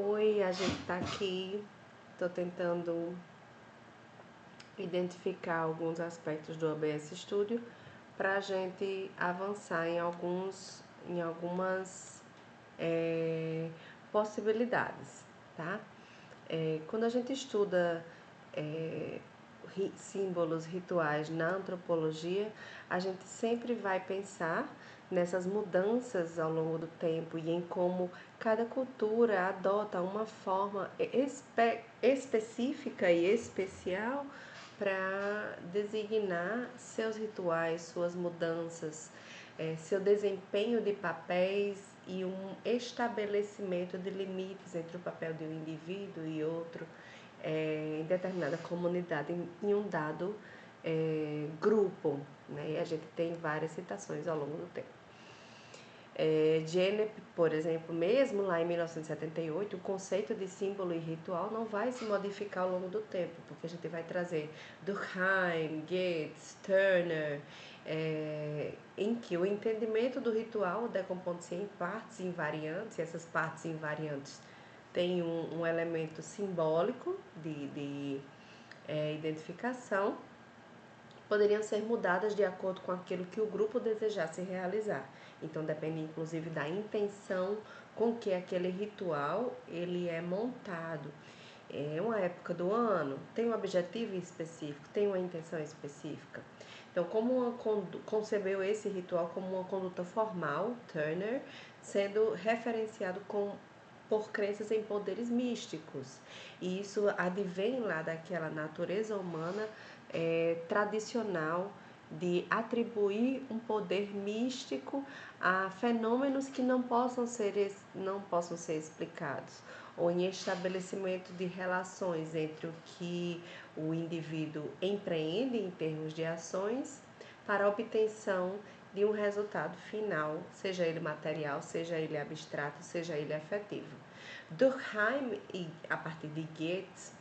Oi, a gente tá aqui. Tô tentando identificar alguns aspectos do OBS Studio para a gente avançar em algumas possibilidades, tá? Quando a gente estuda é, símbolos, rituais na antropologia, a gente sempre vai pensar nessas mudanças ao longo do tempo e em como cada cultura adota uma forma específica e especial para designar seus rituais, suas mudanças, seu desempenho de papéis e um estabelecimento de limites entre o papel de um indivíduo e outro em determinada comunidade, em um dado grupo, né? E a gente tem várias citações ao longo do tempo. Dennett, por exemplo, mesmo lá em 1978, o conceito de símbolo e ritual não vai se modificar ao longo do tempo, porque a gente vai trazer Durkheim, Gates, Turner, em que o entendimento do ritual decompondo-se em partes invariantes, e essas partes invariantes têm um elemento simbólico de identificação, poderiam ser mudadas de acordo com aquilo que o grupo desejasse realizar. Então depende inclusive da intenção com que aquele ritual ele é montado. É uma época do ano, tem um objetivo específico, tem uma intenção específica. Então, concebeu esse ritual como uma conduta formal, Turner, sendo referenciado por crenças em poderes místicos. E isso advém lá daquela natureza humana tradicional de atribuir um poder místico a fenômenos que não possam ser explicados, ou em estabelecimento de relações entre o que o indivíduo empreende em termos de ações para a obtenção de um resultado final, seja ele material, seja ele abstrato, seja ele afetivo. Durkheim, a partir de Goethe,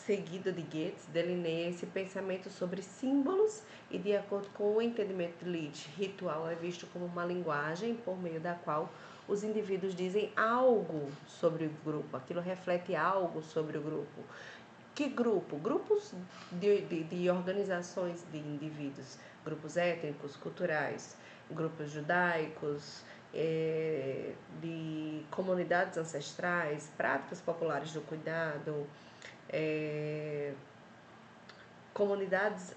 seguido de Goethe, delineia esse pensamento sobre símbolos e, de acordo com o entendimento de Leach, ritual é visto como uma linguagem por meio da qual os indivíduos dizem algo sobre o grupo, aquilo reflete algo sobre o grupo. Que grupo? Grupos de organizações de indivíduos, grupos étnicos, culturais, grupos judaicos, de comunidades ancestrais, práticas populares do cuidado, comunidades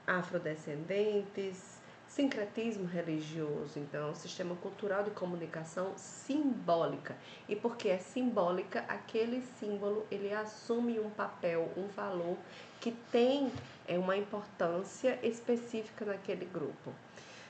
afrodescendentes, sincretismo religioso, então, sistema cultural de comunicação simbólica. E porque é simbólica, aquele símbolo ele assume um papel, um valor que tem uma importância específica naquele grupo.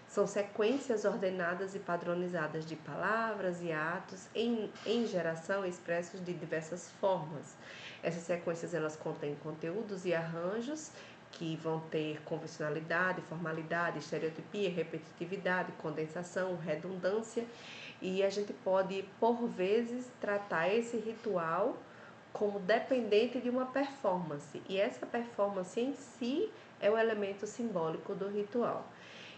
São sequências ordenadas e padronizadas de palavras e atos em geração expressos de diversas formas. Essas sequências elas contêm conteúdos e arranjos que vão ter convencionalidade, formalidade, estereotipia, repetitividade, condensação, redundância, e a gente pode, por vezes, tratar esse ritual como dependente de uma performance, e essa performance em si é o elemento simbólico do ritual.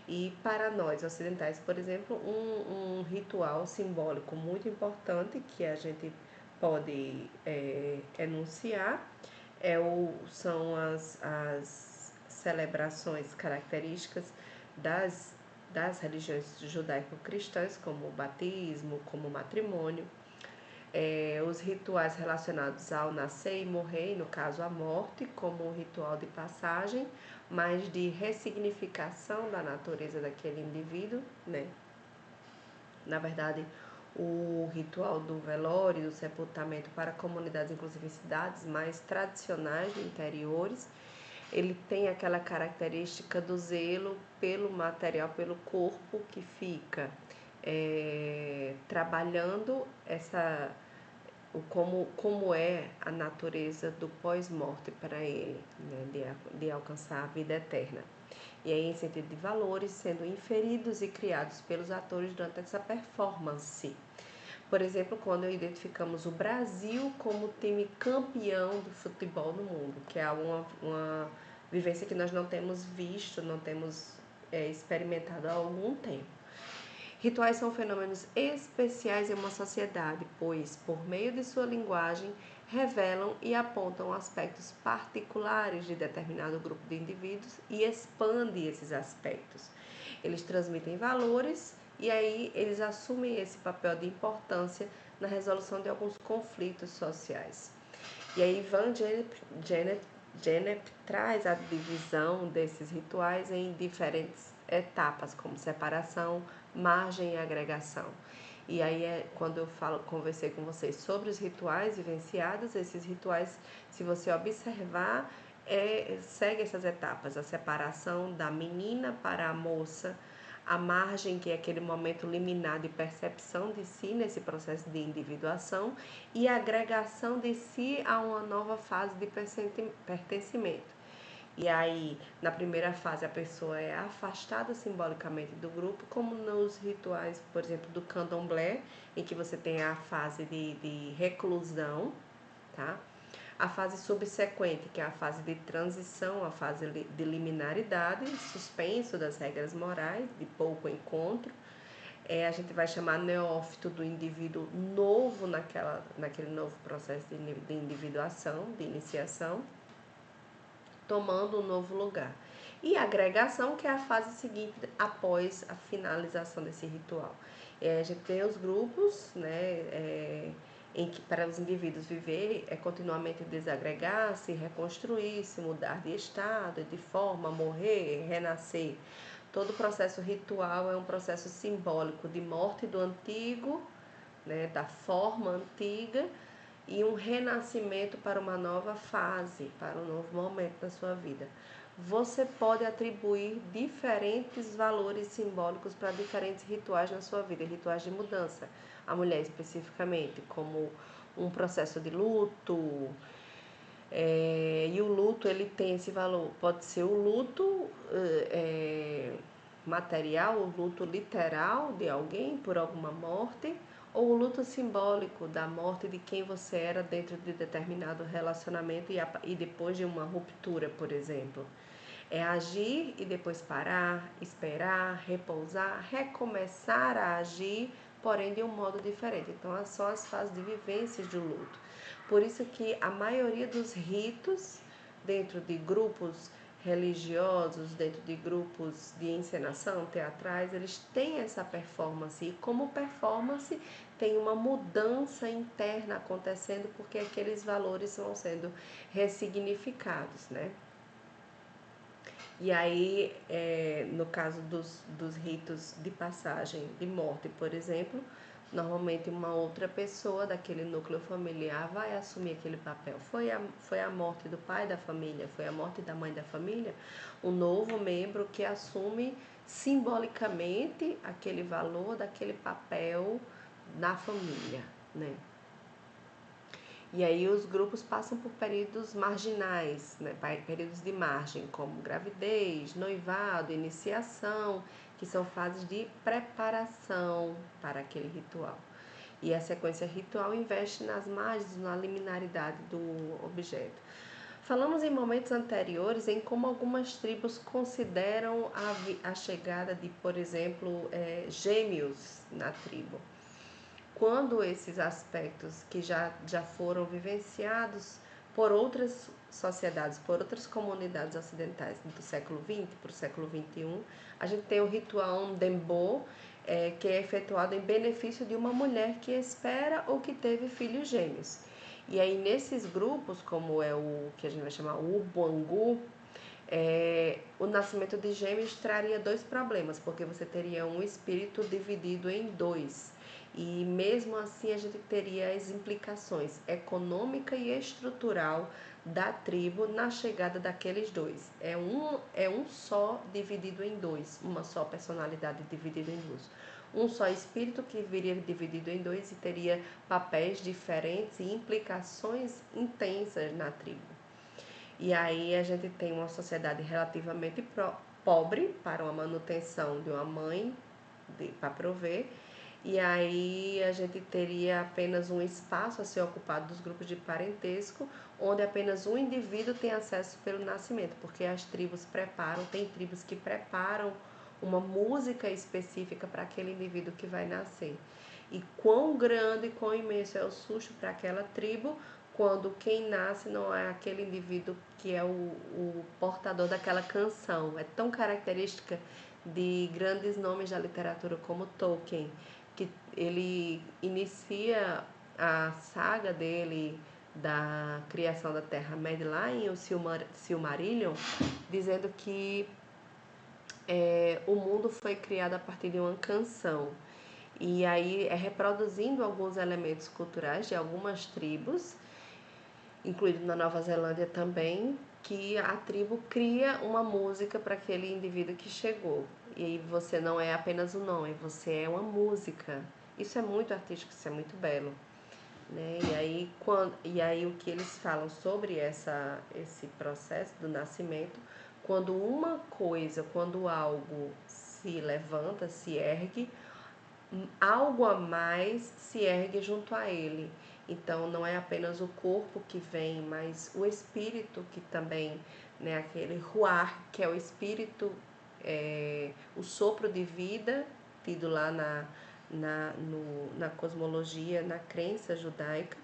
E para nós ocidentais, por exemplo, um ritual simbólico muito importante que a gente pode enunciar são as celebrações características das religiões judaico-cristãs, como o batismo, como o matrimônio, os rituais relacionados ao nascer e morrer, no caso a morte, como um ritual de passagem, mas de ressignificação da natureza daquele indivíduo, né? Na verdade, o ritual do velório, do sepultamento para comunidades, inclusive em cidades mais tradicionais de interiores, ele tem aquela característica do zelo pelo material, pelo corpo que fica trabalhando como é a natureza do pós-morte para ele, né, de alcançar a vida eterna. E aí, em sentido de valores, sendo inferidos e criados pelos atores durante essa performance. Por exemplo, quando identificamos o Brasil como time campeão do futebol no mundo, que é uma vivência que nós não temos visto, não temos experimentado há algum tempo. Rituais são fenômenos especiais em uma sociedade, pois, por meio de sua linguagem, revelam e apontam aspectos particulares de determinado grupo de indivíduos e expandem esses aspectos. Eles transmitem valores e aí eles assumem esse papel de importância na resolução de alguns conflitos sociais. E aí Van Gennep traz a divisão desses rituais em diferentes etapas, como separação, margem e agregação. E aí quando eu conversei com vocês sobre os rituais vivenciados, esses rituais, se você observar, segue essas etapas: a separação da menina para a moça, a margem, que é aquele momento liminar de percepção de si nesse processo de individuação, e a agregação de si a uma nova fase de pertencimento. E aí, na primeira fase, a pessoa é afastada simbolicamente do grupo, como nos rituais, por exemplo, do candomblé, em que você tem a fase de reclusão, tá? A fase subsequente, que é a fase de transição, a fase de liminaridade, suspenso das regras morais, de pouco encontro. A gente vai chamar neófito do indivíduo novo naquele novo processo de individuação, de iniciação, tomando um novo lugar. E a agregação, que é a fase seguinte após a finalização desse ritual. A gente tem os grupos, né, em que para os indivíduos viver é continuamente desagregar, se reconstruir, se mudar de estado, de forma, morrer, renascer. Todo processo ritual é um processo simbólico de morte do antigo, né, da forma antiga, e um renascimento para uma nova fase, para um novo momento da sua vida. Você pode atribuir diferentes valores simbólicos para diferentes rituais na sua vida, rituais de mudança. A mulher especificamente, como um processo de luto, e o luto ele tem esse valor. Pode ser o luto material, o luto literal de alguém por alguma morte, ou o luto simbólico da morte de quem você era dentro de determinado relacionamento e depois de uma ruptura, por exemplo. É agir e depois parar, esperar, repousar, recomeçar a agir, porém de um modo diferente. Então, são as fases de vivências do luto. Por isso que a maioria dos ritos dentro de grupos religiosos, dentro de grupos de encenação, teatrais, eles têm essa performance. E como performance, tem uma mudança interna acontecendo, porque aqueles valores vão sendo ressignificados, né? E aí, no caso dos ritos de passagem de morte, por exemplo, normalmente uma outra pessoa daquele núcleo familiar vai assumir aquele papel. Foi a morte do pai da família, foi a morte da mãe da família, um novo membro que assume simbolicamente aquele valor daquele papel na família, né? E aí os grupos passam por períodos marginais, né? Períodos de margem, como gravidez, noivado, iniciação, que são fases de preparação para aquele ritual. E a sequência ritual investe nas margens, na liminaridade do objeto. Falamos em momentos anteriores em como algumas tribos consideram a chegada de, por exemplo, gêmeos na tribo. Quando esses aspectos que já foram vivenciados por outras sociedades, por outras comunidades ocidentais do século XX para o século XXI, a gente tem o ritual Ndembo, que é efetuado em benefício de uma mulher que espera ou que teve filhos gêmeos. E aí nesses grupos, como é o que a gente vai chamar o Ubangu, o nascimento de gêmeos traria dois problemas, porque você teria um espírito dividido em dois. E mesmo assim a gente teria as implicações econômica e estrutural da tribo na chegada daqueles dois. É um só dividido em dois, uma só personalidade dividida em dois. Um só espírito que viria dividido em dois e teria papéis diferentes e implicações intensas na tribo. E aí a gente tem uma sociedade relativamente pobre para uma manutenção de uma mãe para prover. E aí a gente teria apenas um espaço a ser ocupado dos grupos de parentesco, onde apenas um indivíduo tem acesso pelo nascimento, porque as tribos preparam, tem tribos que preparam uma música específica para aquele indivíduo que vai nascer. E quão grande e quão imenso é o susto para aquela tribo quando quem nasce não é aquele indivíduo que é o portador daquela canção. É tão característica de grandes nomes da literatura como Tolkien, que ele inicia a saga dele da criação da Terra-média em o Silmarillion, dizendo que o mundo foi criado a partir de uma canção. E aí é reproduzindo alguns elementos culturais de algumas tribos, incluído na Nova Zelândia também, que a tribo cria uma música para aquele indivíduo que chegou. E aí você não é apenas um nome, você é uma música. Isso é muito artístico, isso é muito belo. Né? E aí o que eles falam sobre esse processo do nascimento, quando algo se levanta, se ergue, algo a mais se ergue junto a ele. Então não é apenas o corpo que vem, mas o espírito que também, né, aquele ruar, que é o espírito, o sopro de vida, tido lá na cosmologia, na crença judaica,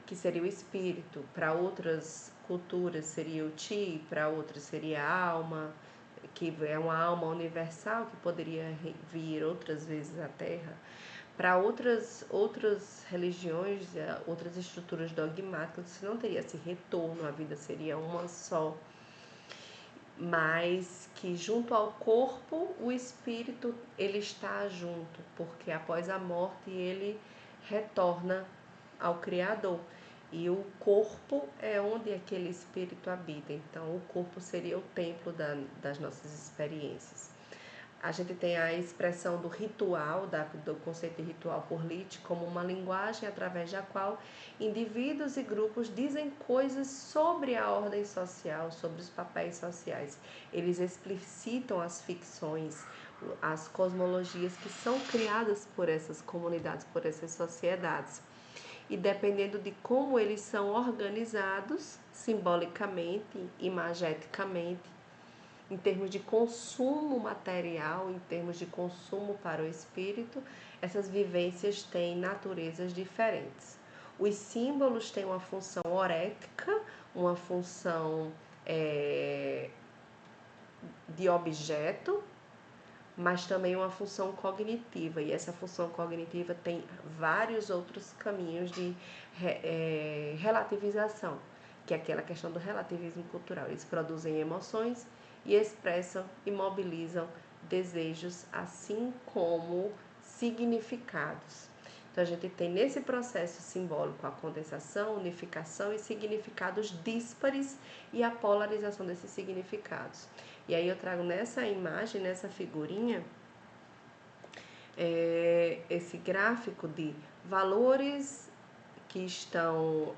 que seria o espírito. Para outras culturas seria o Ti, para outras seria a alma, que é uma alma universal que poderia vir outras vezes à Terra. Para outras religiões, outras estruturas dogmáticas, você não teria esse retorno, a vida seria uma só. Mas que junto ao corpo, o espírito ele está junto, porque após a morte ele retorna ao Criador. E o corpo é onde aquele espírito habita. Então, o corpo seria o templo das nossas experiências. A gente tem a expressão do ritual, do conceito de ritual por Litt, como uma linguagem através da qual indivíduos e grupos dizem coisas sobre a ordem social, sobre os papéis sociais. Eles explicitam as ficções, as cosmologias que são criadas por essas comunidades, por essas sociedades. E dependendo de como eles são organizados, simbolicamente, imageticamente, em termos de consumo material, em termos de consumo para o espírito, essas vivências têm naturezas diferentes. Os símbolos têm uma função horética, uma função de objeto, mas também uma função cognitiva. E essa função cognitiva tem vários outros caminhos de relativização, que é aquela questão do relativismo cultural. Eles produzem emoções e expressam e mobilizam desejos, assim como significados. Então, a gente tem nesse processo simbólico a condensação, unificação e significados díspares e a polarização desses significados. E aí eu trago nessa imagem, nessa figurinha, esse gráfico de valores que estão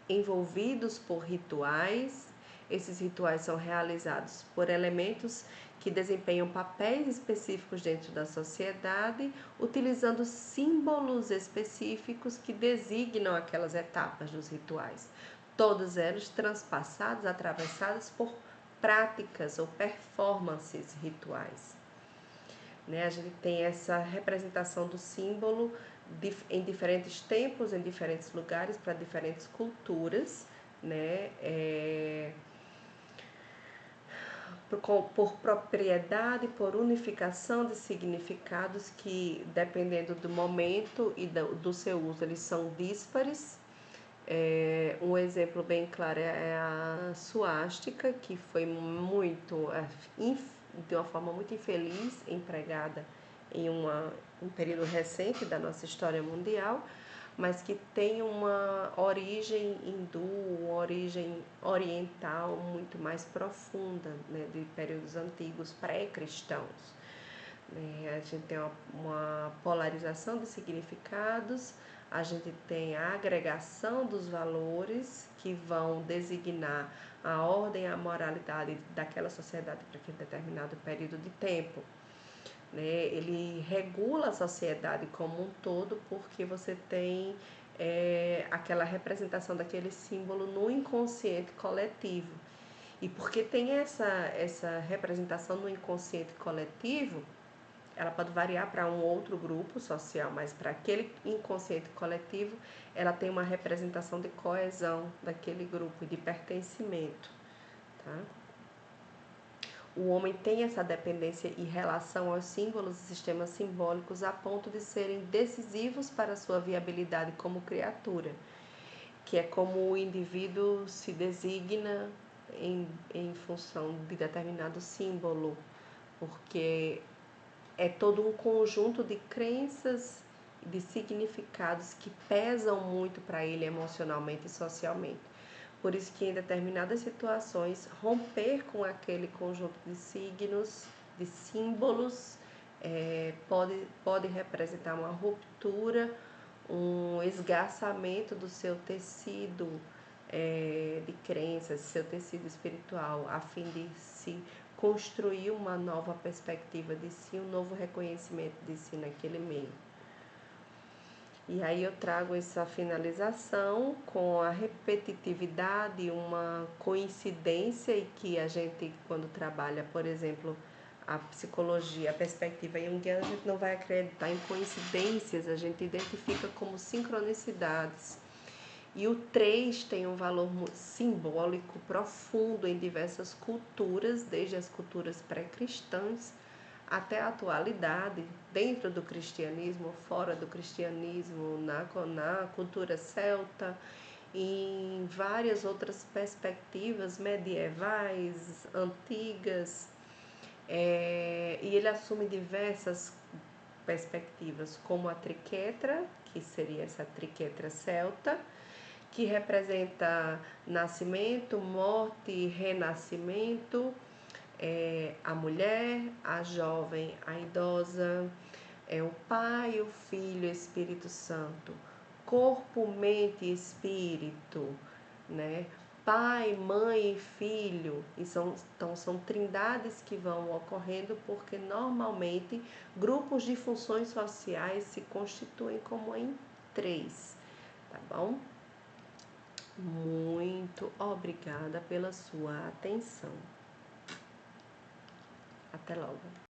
envolvidos por rituais. Esses rituais são realizados por elementos que desempenham papéis específicos dentro da sociedade, utilizando símbolos específicos que designam aquelas etapas dos rituais. Todos eles transpassados, atravessados por práticas ou performances rituais. Né? A gente tem essa representação do símbolo em diferentes tempos, em diferentes lugares, para diferentes culturas, né? Por propriedade, por unificação de significados que, dependendo do momento e do seu uso, eles são díspares. Um exemplo bem claro é a suástica, que foi de uma forma muito infeliz empregada em um período recente da nossa história mundial, mas que tem uma origem hindu, uma origem oriental muito mais profunda, né, de períodos antigos pré-cristãos. A gente tem uma polarização de significados, a gente tem a agregação dos valores que vão designar a ordem e a moralidade daquela sociedade para aquele determinado período de tempo. Ele regula a sociedade como um todo, porque você tem aquela representação daquele símbolo no inconsciente coletivo. E porque tem essa representação no inconsciente coletivo, ela pode variar para um outro grupo social, mas para aquele inconsciente coletivo, ela tem uma representação de coesão daquele grupo e de pertencimento, tá? O homem tem essa dependência em relação aos símbolos e sistemas simbólicos a ponto de serem decisivos para a sua viabilidade como criatura, que é como o indivíduo se designa em função de determinado símbolo, porque é todo um conjunto de crenças, de significados que pesam muito para ele emocionalmente e socialmente. Por isso que em determinadas situações, romper com aquele conjunto de signos, de símbolos, pode representar uma ruptura, um esgarçamento do seu tecido de crenças, seu tecido espiritual, a fim de se construir uma nova perspectiva de si, um novo reconhecimento de si naquele meio. E aí eu trago essa finalização com a repetitividade, uma coincidência e que a gente, quando trabalha, por exemplo, a psicologia, a perspectiva junguiana, a gente não vai acreditar em coincidências, a gente identifica como sincronicidades. E o 3 tem um valor simbólico profundo em diversas culturas, desde as culturas pré-cristãs até a atualidade, dentro do cristianismo, fora do cristianismo, na cultura celta, em várias outras perspectivas medievais, antigas, e ele assume diversas perspectivas, como a triquetra, que seria essa triquetra celta, que representa nascimento, morte e renascimento, a mulher, a jovem, a idosa, o Pai, o Filho e o Espírito Santo, corpo, mente e espírito, né? Pai, mãe e filho, então são trindades que vão ocorrendo porque normalmente grupos de funções sociais se constituem como em 3, tá bom? Muito obrigada pela sua atenção. Até logo.